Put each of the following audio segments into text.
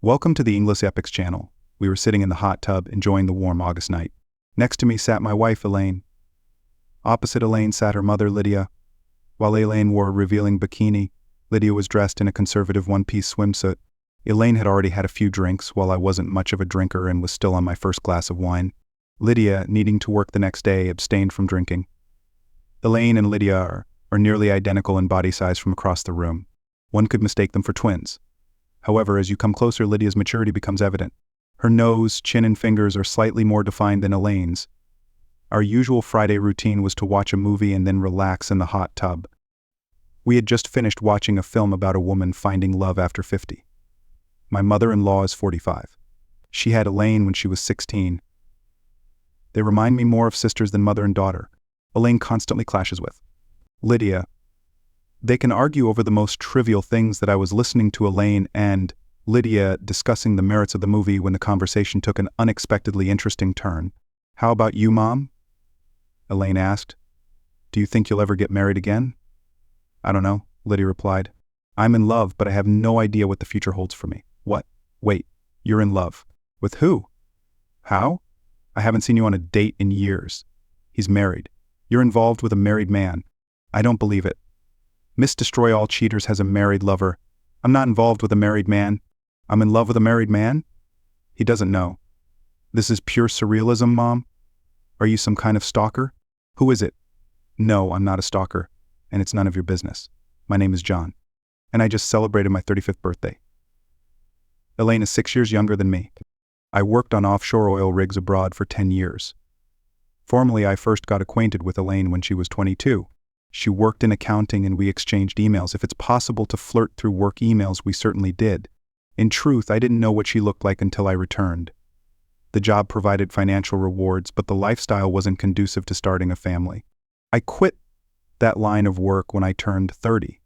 Welcome to the English Epics channel. We were sitting in the hot tub enjoying the warm August night. Next to me sat my wife, Elaine. Opposite Elaine sat her mother, Lydia. While Elaine wore a revealing bikini, Lydia was dressed in a conservative one-piece swimsuit. Elaine had already had a few drinks, while I wasn't much of a drinker and was still on my first glass of wine. Lydia, needing to work the next day, abstained from drinking. Elaine and Lydia are nearly identical in body size from across the room. One could mistake them for twins. However, as you come closer, Lydia's maturity becomes evident. Her nose, chin, and fingers are slightly more defined than Elaine's. Our usual Friday routine was to watch a movie and then relax in the hot tub. We had just finished watching a film about a woman finding love after 50. My mother-in-law is 45. She had Elaine when she was 16. They remind me more of sisters than mother and daughter. Elaine constantly clashes with Lydia. They can argue over the most trivial things that I was listening to Elaine and Lydia discussing the merits of the movie when the conversation took an unexpectedly interesting turn. "How about you, Mom?" Elaine asked. "Do you think you'll ever get married again?" "I don't know," Lydia replied. "I'm in love, but I have no idea what the future holds for me." "What? Wait, you're in love? With who? How? I haven't seen you on a date in years." "He's married." "You're involved with a married man." "I don't believe it." "Miss Destroy All Cheaters has a married lover." "I'm not involved with a married man." "I'm in love with a married man?" "He doesn't know." "This is pure surrealism, Mom? Are you some kind of stalker?" "Who is it?" "No, I'm not a stalker, and it's none of your business. My name is John, and I just celebrated my 35th birthday. Elaine is 6 years younger than me. I worked on offshore oil rigs abroad for 10 years. Formally, I first got acquainted with Elaine when she was 22. She worked in accounting and we exchanged emails. If it's possible to flirt through work emails, we certainly did. In truth, I didn't know what she looked like until I returned. The job provided financial rewards, but the lifestyle wasn't conducive to starting a family. I quit that line of work when I turned 30.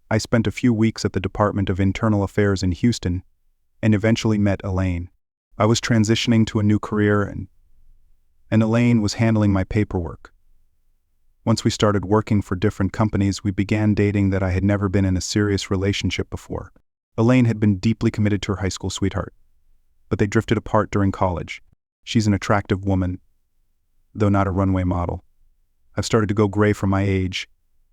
I spent a few weeks at the Department of Internal Affairs in Houston and eventually met Elaine. I was transitioning to a new career and Elaine was handling my paperwork. Once we started working for different companies, we began dating that I had never been in a serious relationship before. Elaine had been deeply committed to her high school sweetheart, but they drifted apart during college. She's an attractive woman, though not a runway model. I've started to go gray for my age,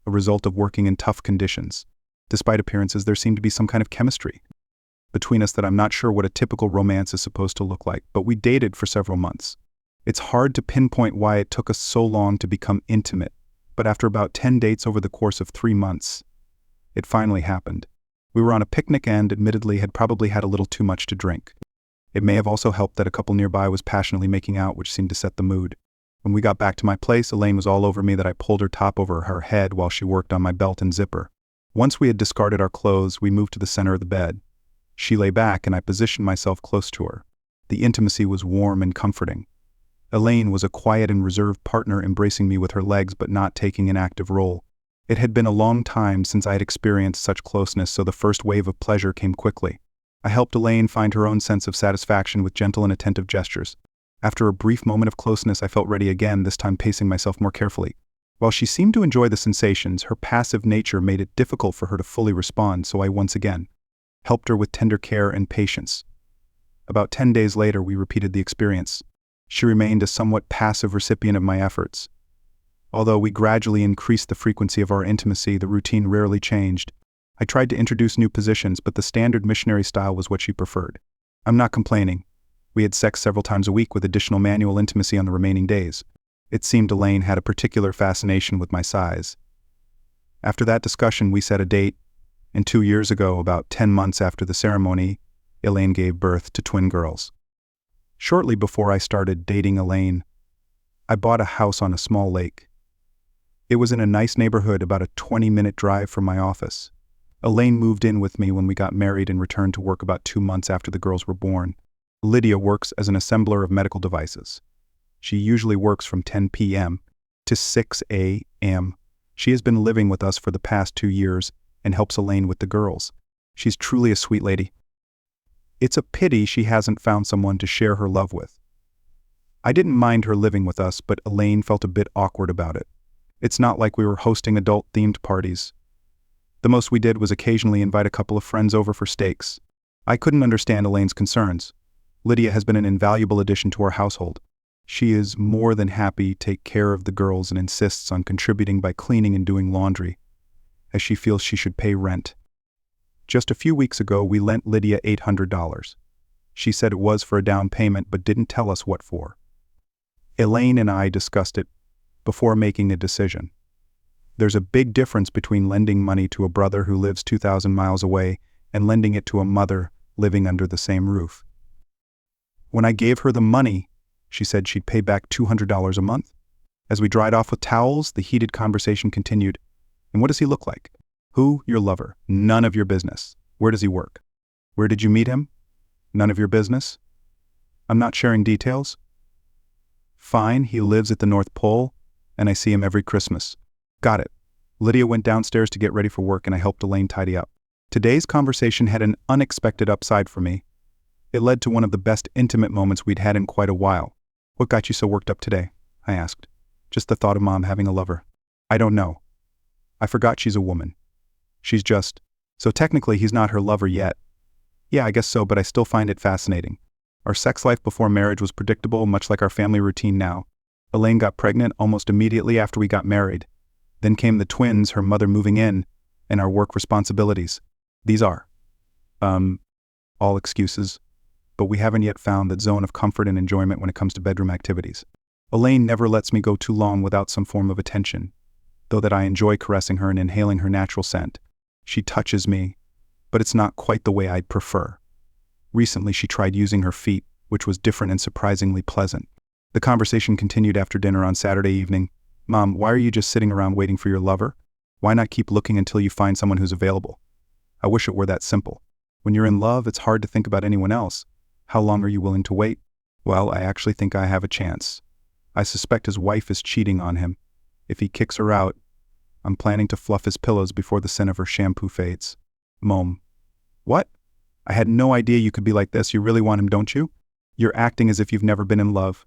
a result of working in tough conditions. Despite appearances, there seemed to be some kind of chemistry between us that I'm not sure what a typical romance is supposed to look like, but we dated for several months. It's hard to pinpoint why it took us so long to become intimate, but after about 10 dates over the course of 3 months, it finally happened. We were on a picnic and, admittedly, had probably had a little too much to drink. It may have also helped that a couple nearby was passionately making out, which seemed to set the mood. When we got back to my place, Elaine was all over me that I pulled her top over her head while she worked on my belt and zipper. Once we had discarded our clothes, we moved to the center of the bed. She lay back and I positioned myself close to her. The intimacy was warm and comforting. Elaine was a quiet and reserved partner, embracing me with her legs but not taking an active role. It had been a long time since I had experienced such closeness, so the first wave of pleasure came quickly. I helped Elaine find her own sense of satisfaction with gentle and attentive gestures. After a brief moment of closeness, I felt ready again, this time pacing myself more carefully. While she seemed to enjoy the sensations, her passive nature made it difficult for her to fully respond, so I once again helped her with tender care and patience. About 10 days later, we repeated the experience. She remained a somewhat passive recipient of my efforts. Although we gradually increased the frequency of our intimacy, the routine rarely changed. I tried to introduce new positions, but the standard missionary style was what she preferred. I'm not complaining. We had sex several times a week with additional manual intimacy on the remaining days. It seemed Elaine had a particular fascination with my size. After that discussion, we set a date, and 2 years ago, about 10 months after the ceremony, Elaine gave birth to twin girls. Shortly before I started dating Elaine, I bought a house on a small lake. It was in a nice neighborhood about a 20-minute drive from my office. Elaine moved in with me when we got married and returned to work about 2 months after the girls were born. Lydia works as an assembler of medical devices. She usually works from 10 p.m. to 6 a.m. She has been living with us for the past 2 years and helps Elaine with the girls. She's truly a sweet lady. It's a pity she hasn't found someone to share her love with. I didn't mind her living with us, but Elaine felt a bit awkward about it. It's not like we were hosting adult-themed parties. The most we did was occasionally invite a couple of friends over for steaks. I couldn't understand Elaine's concerns. Lydia has been an invaluable addition to our household. She is more than happy to take care of the girls and insists on contributing by cleaning and doing laundry, as she feels she should pay rent. Just a few weeks ago, we lent Lydia $800. She said it was for a down payment but didn't tell us what for. Elaine and I discussed it before making a decision. There's a big difference between lending money to a brother who lives 2,000 miles away and lending it to a mother living under the same roof. When I gave her the money, she said she'd pay back $200 a month. As we dried off with towels, the heated conversation continued. And what does he look like? Who? Your lover. None of your business. Where does he work? Where did you meet him? None of your business. I'm not sharing details. Fine, he lives at the North Pole, and I see him every Christmas. Got it. Lydia went downstairs to get ready for work, and I helped Elaine tidy up. Today's conversation had an unexpected upside for me. It led to one of the best intimate moments we'd had in quite a while. What got you so worked up today? I asked. Just the thought of Mom having a lover. I don't know. I forgot she's a woman. She's just... So technically he's not her lover yet. Yeah, I guess so, but I still find it fascinating. Our sex life before marriage was predictable, much like our family routine now. Elaine got pregnant almost immediately after we got married. Then came the twins, her mother moving in, and our work responsibilities. These are, all excuses, but we haven't yet found that zone of comfort and enjoyment when it comes to bedroom activities. Elaine never lets me go too long without some form of attention, though that I enjoy caressing her and inhaling her natural scent. She touches me, but it's not quite the way I'd prefer. Recently she tried using her feet, which was different and surprisingly pleasant. The conversation continued after dinner on Saturday evening. Mom, why are you just sitting around waiting for your lover? Why not keep looking until you find someone who's available? I wish it were that simple. When you're in love, it's hard to think about anyone else. How long are you willing to wait? Well, I actually think I have a chance. I suspect his wife is cheating on him. If he kicks her out, I'm planning to fluff his pillows before the scent of her shampoo fades. Mom. What? I had no idea you could be like this. You really want him, don't you? You're acting as if you've never been in love.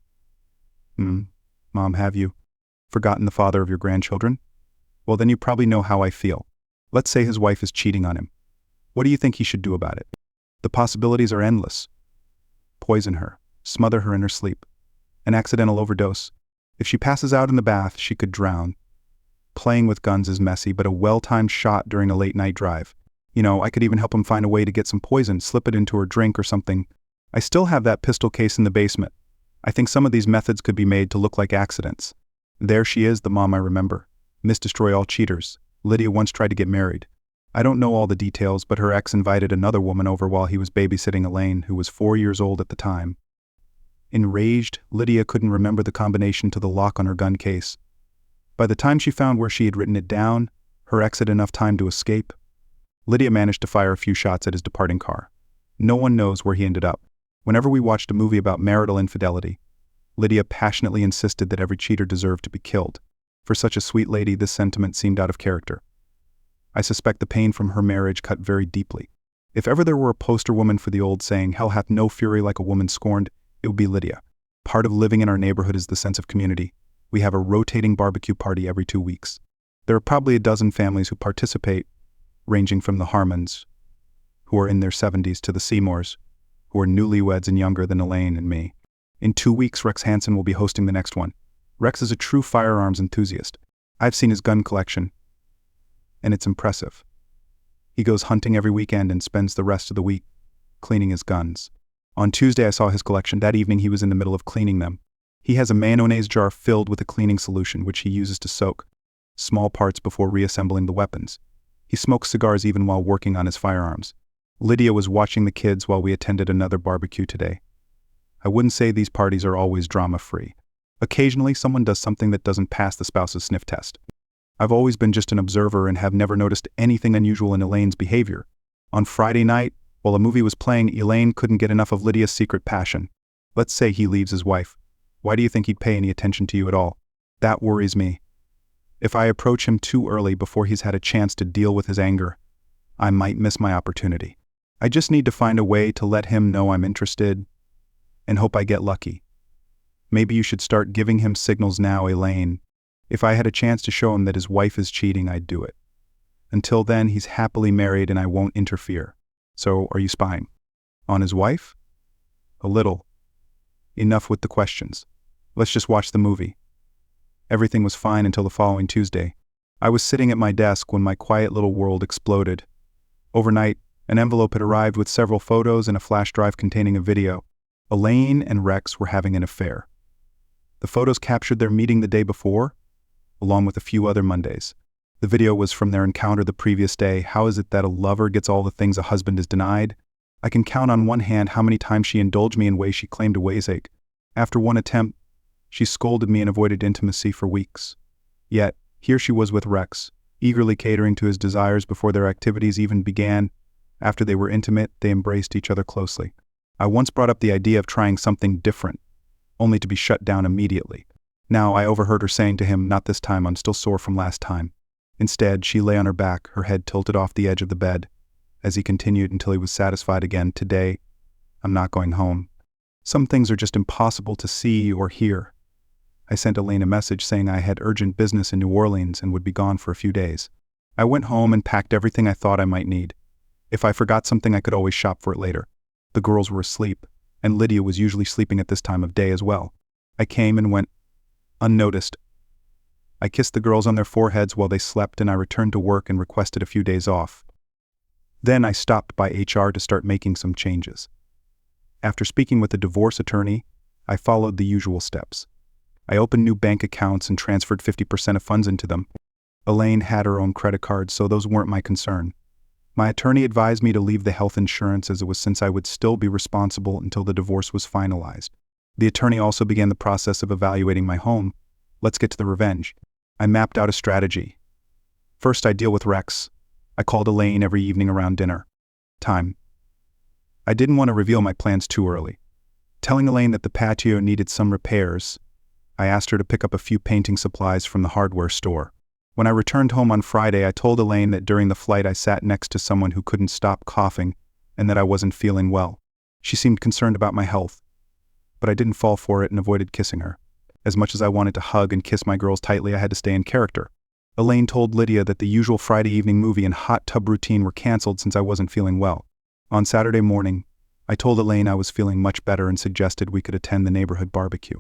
Mom, have you forgotten the father of your grandchildren? Well, then you probably know how I feel. Let's say his wife is cheating on him. What do you think he should do about it? The possibilities are endless. Poison her, smother her in her sleep. An accidental overdose. If she passes out in the bath, she could drown. Playing with guns is messy, but a well-timed shot during a late-night drive. I could even help him find a way to get some poison, slip it into her drink or something. I still have that pistol case in the basement. I think some of these methods could be made to look like accidents. There she is, the mom I remember. Miss Destroy All Cheaters. Lydia once tried to get married. I don't know all the details, but her ex invited another woman over while he was babysitting Elaine, who was 4 years old at the time. Enraged, Lydia couldn't remember the combination to the lock on her gun case. By the time she found where she had written it down, her ex had enough time to escape. Lydia managed to fire a few shots at his departing car. No one knows where he ended up. Whenever we watched a movie about marital infidelity, Lydia passionately insisted that every cheater deserved to be killed. For such a sweet lady, this sentiment seemed out of character. I suspect the pain from her marriage cut very deeply. If ever there were a poster woman for the old saying, "Hell hath no fury like a woman scorned," it would be Lydia. Part of living in our neighborhood is the sense of community. We have a rotating barbecue party every 2 weeks. There are probably a dozen families who participate, ranging from the Harmons, who are in their 70s, to the Seymours, who are newlyweds and younger than Elaine and me. In 2 weeks, Rex Hansen will be hosting the next one. Rex is a true firearms enthusiast. I've seen his gun collection, and it's impressive. He goes hunting every weekend and spends the rest of the week cleaning his guns. On Tuesday, I saw his collection. That evening, he was in the middle of cleaning them. He has a mayonnaise jar filled with a cleaning solution, which he uses to soak small parts before reassembling the weapons. He smokes cigars even while working on his firearms. Lydia was watching the kids while we attended another barbecue today. I wouldn't say these parties are always drama-free. Occasionally, someone does something that doesn't pass the spouse's sniff test. I've always been just an observer and have never noticed anything unusual in Elaine's behavior. On Friday night, while a movie was playing, Elaine couldn't get enough of Lydia's secret passion. Let's say he leaves his wife. Why do you think he'd pay any attention to you at all? That worries me. If I approach him too early before he's had a chance to deal with his anger, I might miss my opportunity. I just need to find a way to let him know I'm interested and hope I get lucky. Maybe you should start giving him signals now, Elaine. If I had a chance to show him that his wife is cheating, I'd do it. Until then, he's happily married and I won't interfere. So, are you spying? On his wife? A little. Enough with the questions. Let's just watch the movie. Everything was fine until the following Tuesday. I was sitting at my desk when my quiet little world exploded. Overnight, an envelope had arrived with several photos and a flash drive containing a video. Elaine and Rex were having an affair. The photos captured their meeting the day before, along with a few other Mondays. The video was from their encounter the previous day. How is it that a lover gets all the things a husband is denied? I can count on one hand how many times she indulged me in ways she claimed to waysake. After one attempt, she scolded me and avoided intimacy for weeks. Yet, here she was with Rex, eagerly catering to his desires before their activities even began. After they were intimate, they embraced each other closely. I once brought up the idea of trying something different, only to be shut down immediately. Now I overheard her saying to him, "Not this time, I'm still sore from last time." Instead, she lay on her back, her head tilted off the edge of the bed, as he continued until he was satisfied again. "Today, I'm not going home. Some things are just impossible to see or hear." I sent Elaine a message saying I had urgent business in New Orleans and would be gone for a few days. I went home and packed everything I thought I might need. If I forgot something, I could always shop for it later. The girls were asleep, and Lydia was usually sleeping at this time of day as well. I came and went unnoticed. I kissed the girls on their foreheads while they slept, and I returned to work and requested a few days off. Then I stopped by HR to start making some changes. After speaking with the divorce attorney, I followed the usual steps. I opened new bank accounts and transferred 50% of funds into them. Elaine had her own credit cards, so those weren't my concern. My attorney advised me to leave the health insurance as it was, since I would still be responsible until the divorce was finalized. The attorney also began the process of evaluating my home. Let's get to the revenge. I mapped out a strategy. First, I deal with Rex. I called Elaine every evening around dinner time. I didn't want to reveal my plans too early. Telling Elaine that the patio needed some repairs, I asked her to pick up a few painting supplies from the hardware store. When I returned home on Friday, I told Elaine that during the flight I sat next to someone who couldn't stop coughing and that I wasn't feeling well. She seemed concerned about my health, but I didn't fall for it and avoided kissing her. As much as I wanted to hug and kiss my girls tightly, I had to stay in character. Elaine told Lydia that the usual Friday evening movie and hot tub routine were canceled since I wasn't feeling well. On Saturday morning, I told Elaine I was feeling much better and suggested we could attend the neighborhood barbecue.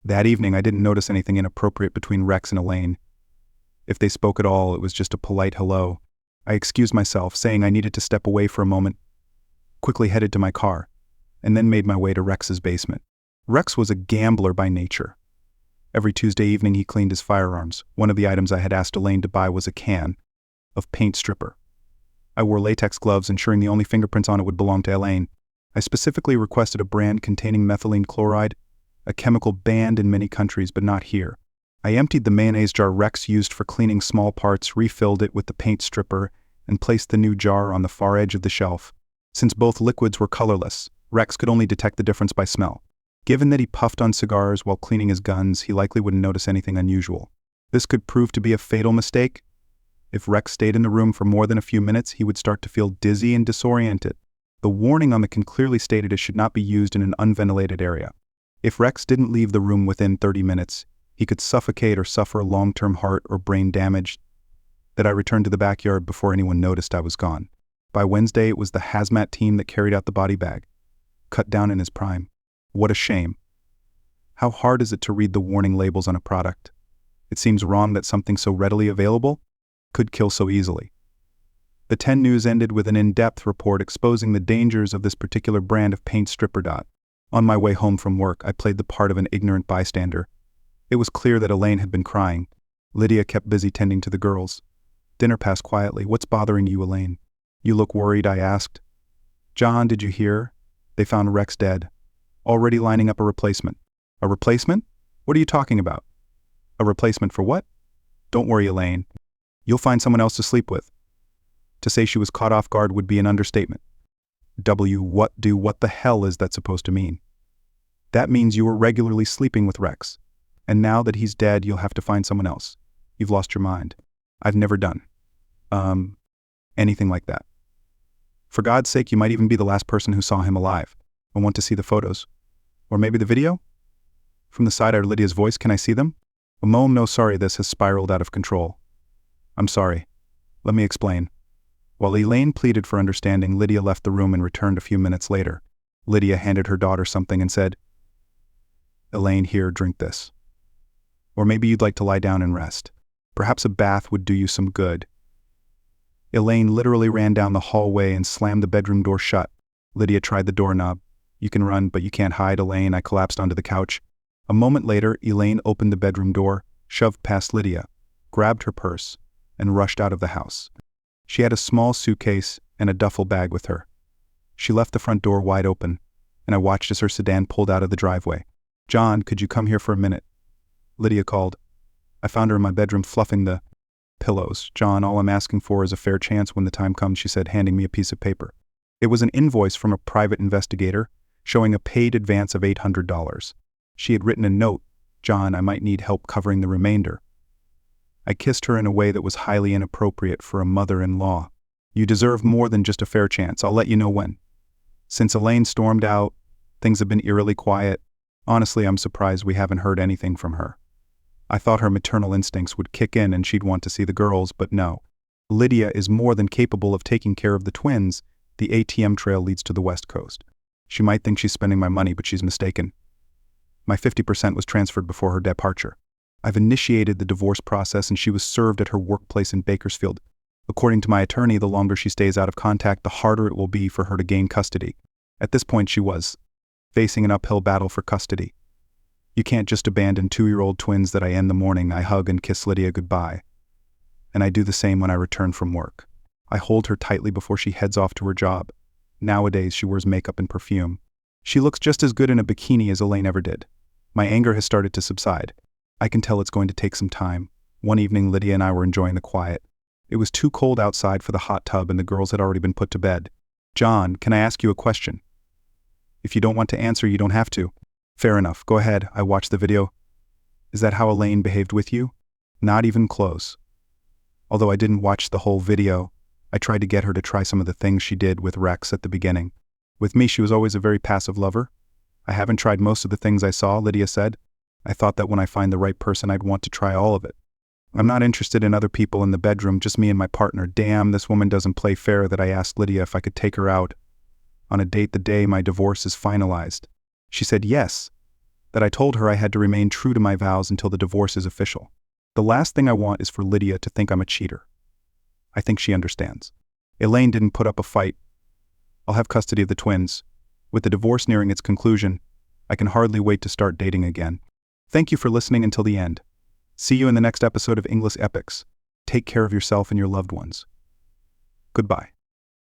That evening, I didn't notice anything inappropriate between Rex and Elaine. If they spoke at all, it was just a polite hello. I excused myself, saying I needed to step away for a moment, quickly headed to my car, and then made my way to Rex's basement. Rex was a gambler by nature. Every Tuesday evening he cleaned his firearms. One of the items I had asked Elaine to buy was a can of paint stripper. I wore latex gloves, ensuring the only fingerprints on it would belong to Elaine. I specifically requested a brand containing methylene chloride, a chemical banned in many countries but not here. I emptied the mayonnaise jar Rex used for cleaning small parts, refilled it with the paint stripper, and placed the new jar on the far edge of the shelf. Since both liquids were colorless, Rex could only detect the difference by smell. Given that he puffed on cigars while cleaning his guns, he likely wouldn't notice anything unusual. This could prove to be a fatal mistake. If Rex stayed in the room for more than a few minutes, he would start to feel dizzy and disoriented. The warning on the can clearly stated it should not be used in an unventilated area. If Rex didn't leave the room within 30 minutes, he could suffocate or suffer long-term heart or brain damage. That I returned to the backyard before anyone noticed I was gone. By Wednesday, it was the hazmat team that carried out the body bag. Cut down in his prime. What a shame. How hard is it to read the warning labels on a product? It seems wrong that something so readily available could kill so easily. The 10 News ended with an in-depth report exposing the dangers of this particular brand of paint stripper. On my way home from work, I played the part of an ignorant bystander. It was clear that Elaine had been crying. Lydia kept busy tending to the girls. Dinner passed quietly. "What's bothering you, Elaine?" "You look worried," I asked. "John, did you hear? They found Rex dead. Already lining up a replacement." "A replacement? What are you talking about?" "A replacement for what?" "Don't worry, Elaine. You'll find someone else to sleep with." To say she was caught off guard would be an understatement. What the hell is that supposed to mean? That means you were regularly sleeping with Rex. And now that he's dead, you'll have to find someone else. You've lost your mind. I've never done anything like that. For God's sake, you might even be the last person who saw him alive. I want to see the photos. Or maybe the video? From the side I heard Lydia's voice. "Can I see them?" "Mom, no, sorry, this has spiraled out of control." "I'm sorry. Let me explain." While Elaine pleaded for understanding, Lydia left the room and returned a few minutes later. Lydia handed her daughter something and said, "Elaine, here, drink this. Or maybe you'd like to lie down and rest. Perhaps a bath would do you some good." Elaine literally ran down the hallway and slammed the bedroom door shut. Lydia tried the doorknob. "You can run, but you can't hide, Elaine." I collapsed onto the couch. A moment later, Elaine opened the bedroom door, shoved past Lydia, grabbed her purse, and rushed out of the house. She had a small suitcase and a duffel bag with her. She left the front door wide open, and I watched as her sedan pulled out of the driveway. "John, could you come here for a minute?" Lydia called. I found her in my bedroom fluffing the pillows. "John, all I'm asking for is a fair chance when the time comes," she said, handing me a piece of paper. It was an invoice from a private investigator showing a paid advance of $800. She had written a note, "John, I might need help covering the remainder." I kissed her in a way that was highly inappropriate for a mother-in-law. "You deserve more than just a fair chance. I'll let you know when." Since Elaine stormed out, things have been eerily quiet. Honestly, I'm surprised we haven't heard anything from her. I thought her maternal instincts would kick in and she'd want to see the girls, but no. Lydia is more than capable of taking care of the twins. The ATM trail leads to the West Coast. She might think she's spending my money, but she's mistaken. My 50% was transferred before her departure. I've initiated the divorce process and she was served at her workplace in Bakersfield. According to my attorney, the longer she stays out of contact, the harder it will be for her to gain custody. At this point, she was facing an uphill battle for custody. You can't just abandon 2-year-old twins that I end the morning. I hug and kiss Lydia goodbye. And I do the same when I return from work. I hold her tightly before she heads off to her job. Nowadays, she wears makeup and perfume. She looks just as good in a bikini as Elaine ever did. My anger has started to subside. I can tell it's going to take some time. One evening, Lydia and I were enjoying the quiet. It was too cold outside for the hot tub and the girls had already been put to bed. "John, can I ask you a question?" "If you don't want to answer, you don't have to." "Fair enough. Go ahead. I watched the video." "Is that how Elaine behaved with you?" "Not even close." Although I didn't watch the whole video, I tried to get her to try some of the things she did with Rex at the beginning. With me, she was always a very passive lover. "I haven't tried most of the things I saw," Lydia said. "I thought that when I find the right person, I'd want to try all of it. I'm not interested in other people in the bedroom, just me and my partner." Damn, this woman doesn't play fair. That I asked Lydia if I could take her out on a date the day my divorce is finalized. She said yes, that I told her I had to remain true to my vows until the divorce is official. The last thing I want is for Lydia to think I'm a cheater. I think she understands. Elaine didn't put up a fight. I'll have custody of the twins. With the divorce nearing its conclusion, I can hardly wait to start dating again. Thank you for listening until the end. See you in the next episode of English Epics. Take care of yourself and your loved ones. Goodbye.